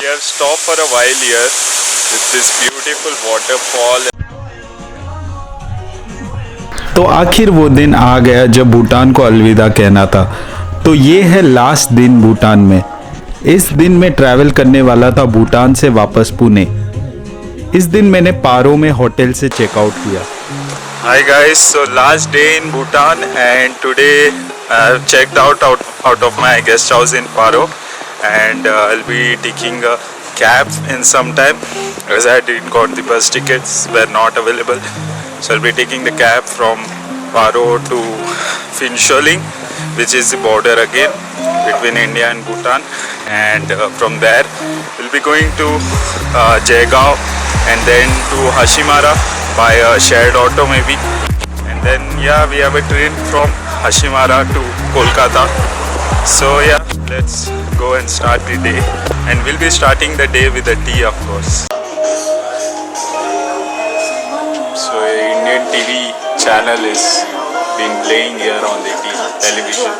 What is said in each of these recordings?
we have stopped for a while here with this beautiful waterfall. तो आखिर वो दिन आ गया जब भूटान को अलविदा कहना था। तो ये है लास्ट दिन भूटान में। इस दिन मैं ट्रैवल करने वाला था भूटान से वापस पुणे। इस दिन मैंने पारो में होटल से चेकआउट किया। Hi guys, so last day in Bhutan and today I have checked out of my guest house in Paro and I'll be taking a cab in some time as I didn't got the bus tickets were not available. So I'll be taking the cab from Paro to Phincholing, which is the border again between India and Bhutan, and from there we'll be going to Jaigaon and then to Hashimara by a shared auto maybe, and then yeah, we have a train from Hashimara to Kolkata. So yeah, let's go and start the day, and we'll be starting the day with a tea of course. So Indian TV channel is been playing here on the television.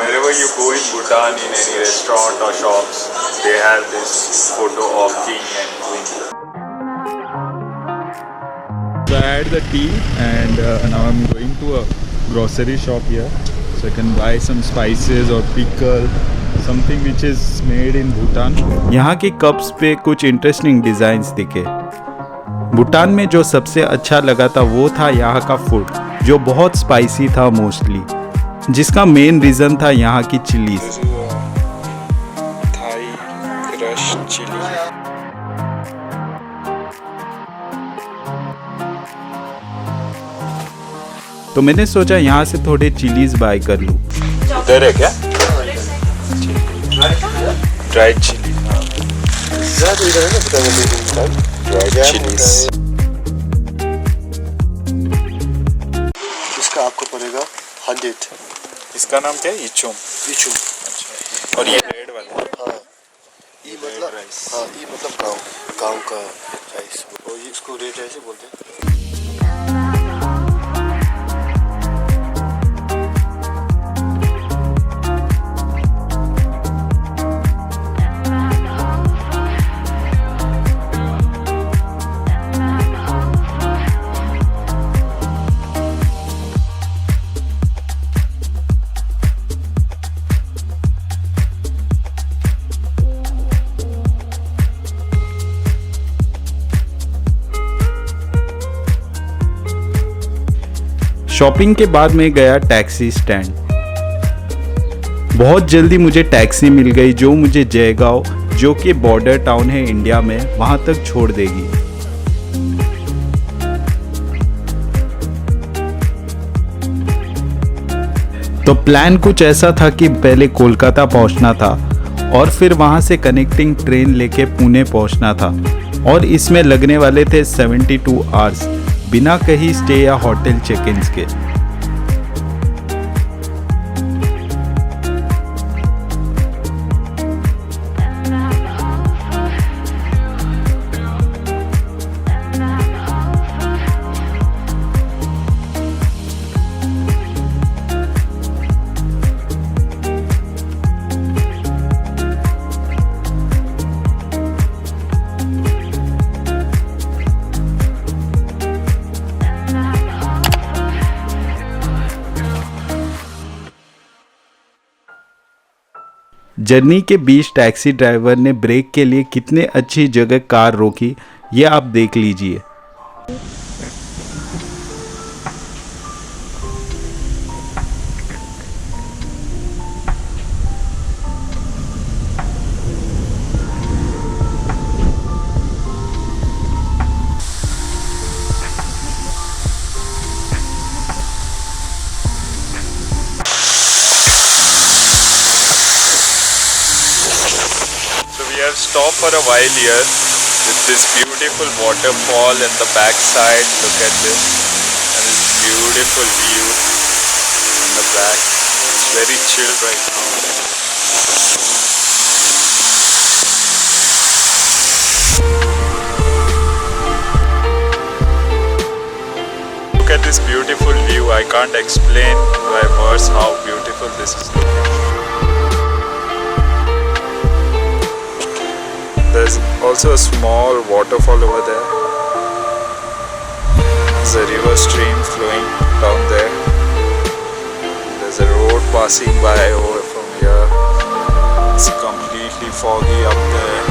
Wherever you go in Bhutan, in any restaurant or shops, they have this photo of king and queen. So I had the tea and now I'm going to a grocery shop here so I can buy some spices or pickle, something which is made in Bhutan. यहाँ के cups पे कुछ interesting designs दिखे। भूटान में जो सबसे अच्छा लगा था वो था यहाँ का फूड, जो बहुत स्पाइसी था मोस्टली, जिसका मेन रीज़न था यहाँ की चिलीज। Thai crushed chili. तो मैंने सोचा यहाँ से थोड़े चिलीज बाय कर लूँ। उधर है क्या? Dried chilli. Dried chillies. इसका आपको पड़ेगा 100। इसका नाम क्या है? इचुम। इचुम। अच्छा। और ये रेड वाला? हाँ, ये मतलब राइस। हाँ, ये मतलब गांव का राइस। और ये इसको रेड राइस बोलते हैं। शॉपिंग के बाद मैं गया टैक्सी स्टैंड। बहुत जल्दी मुझे टैक्सी मिल गई जो मुझे जयगांव, जो कि बॉर्डर टाउन है इंडिया में, वहां तक छोड़ देगी। तो प्लान कुछ ऐसा था कि पहले कोलकाता पहुंचना था और फिर वहां से कनेक्टिंग ट्रेन लेके पुणे पहुंचना था, और इसमें लगने वाले थे 72 आवर्स बिना कहीं स्टे या होटल चेक इन के। जर्नी के बीच टैक्सी ड्राइवर ने ब्रेक के लिए कितने अच्छी जगह कार रोकी, ये आप देख लीजिए। We have stopped for a while here with this beautiful waterfall in the backside. Look at this, and this beautiful view in the back. It's very chill right now. can't explain by words how beautiful this is looking. There's also a small waterfall over there. There's a river stream flowing down there. There's a road passing by over from here. It's completely foggy up there.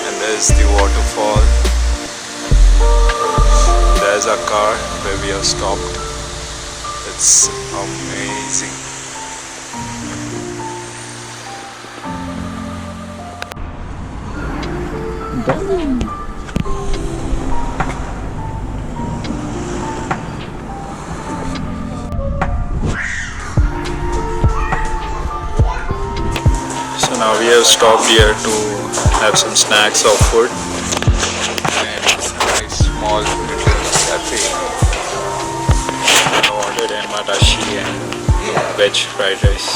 And there's the waterfall. There's our car where we have stopped. It's amazing. So now we have stopped here to have some snacks or food, and it's a nice small little cafe. I ordered matashi and veg fried rice.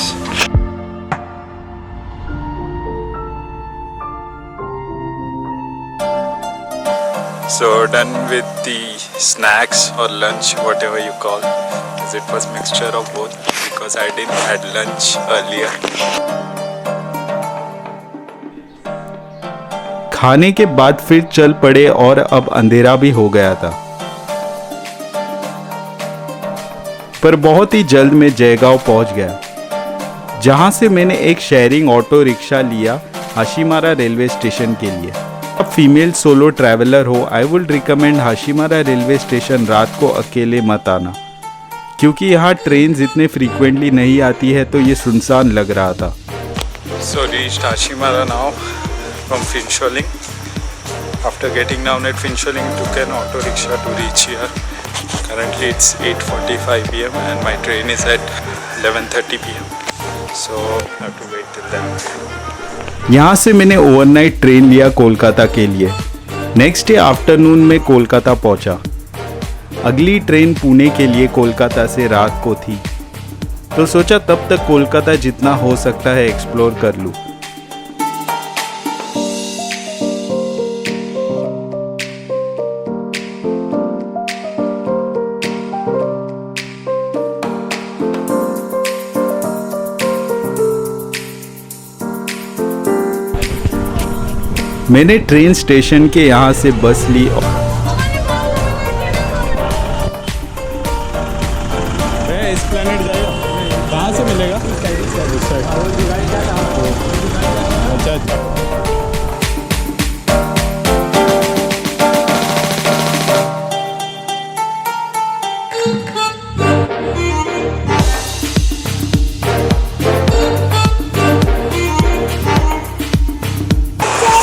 So done with the snacks or lunch, whatever you call, because it was mixture of both, because I didn't had lunch earlier. खाने के बाद फिर चल पड़े और अब अंधेरा भी हो गया था, पर बहुत ही जल्द मैं जयगांव पहुंच गया, जहां से मैंने एक शेयरिंग ऑटो रिक्शा लिया हाशीमारा रेलवे स्टेशन के लिए। अब फीमेल सोलो ट्रैवलर हो, I would recommend Hashimara railway station रात को अकेले मत आना, क्योंकि यहाँ ट्रेन इतने फ्रीक्वेंटली नहीं आती है, तो ये सुनसान लग रहा था। So reached Hashimara now from Finsholing. After getting down at Finsholing, took an auto rickshaw to reach here. Currently it's 8:45 PM and my train is at 11:30 PM. So I have to wait till then. यहाँ से मैंने overnight train लिया कोलकाता के लिए। Next day afternoon में कोलकाता पहुँचा। अगली train Pune के लिए कोलकाता से रात को थी, तो सोचा तब तक कोलकाता जितना हो सकता है एक्सप्लोर कर लूँ। मैंने ट्रेन स्टेशन के यहाँ से बस ली और एस्प्लैनेड जाएगा, कहाँ से मिलेगा? अच्छा,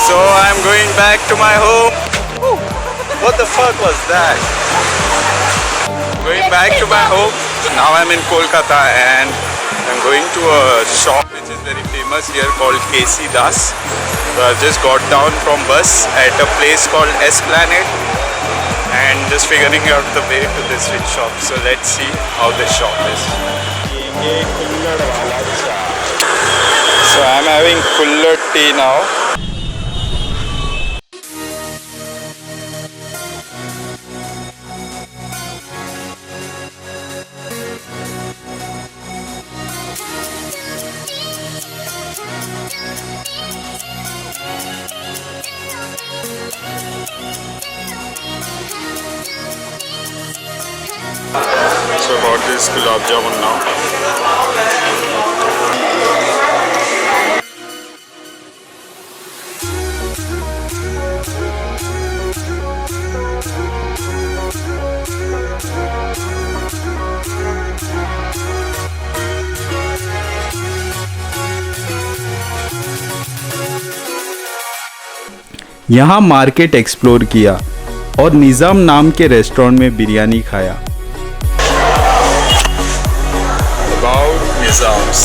So I'm going back to my home. What the fuck was that? Going back to my home. Now I'm in Kolkata and I'm going to a shop which is very famous here called KC Das. So I've just got down from bus at a place called Esplanade and just figuring out the way to this rich shop. So let's see how this shop is. So I'm having Kullad tea now. So about this gulab jamun now. यहाँ market explore किया और निज़ाम नाम के restaurant में बिरयानी खाया। About Nizams,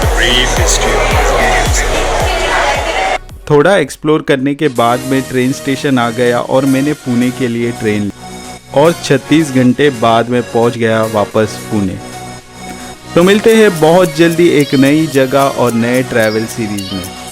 the brief history of Nizams. थोड़ा explore करने के बाद मैं ट्रेन स्टेशन आ गया और मैंने पुणे के लिए ट्रेन ली और 36 घंटे बाद मैं पहुंच गया वापस पुणे। तो मिलते हैं बहुत जल्दी एक नई जगह और नए ट्रैवल सीरीज में।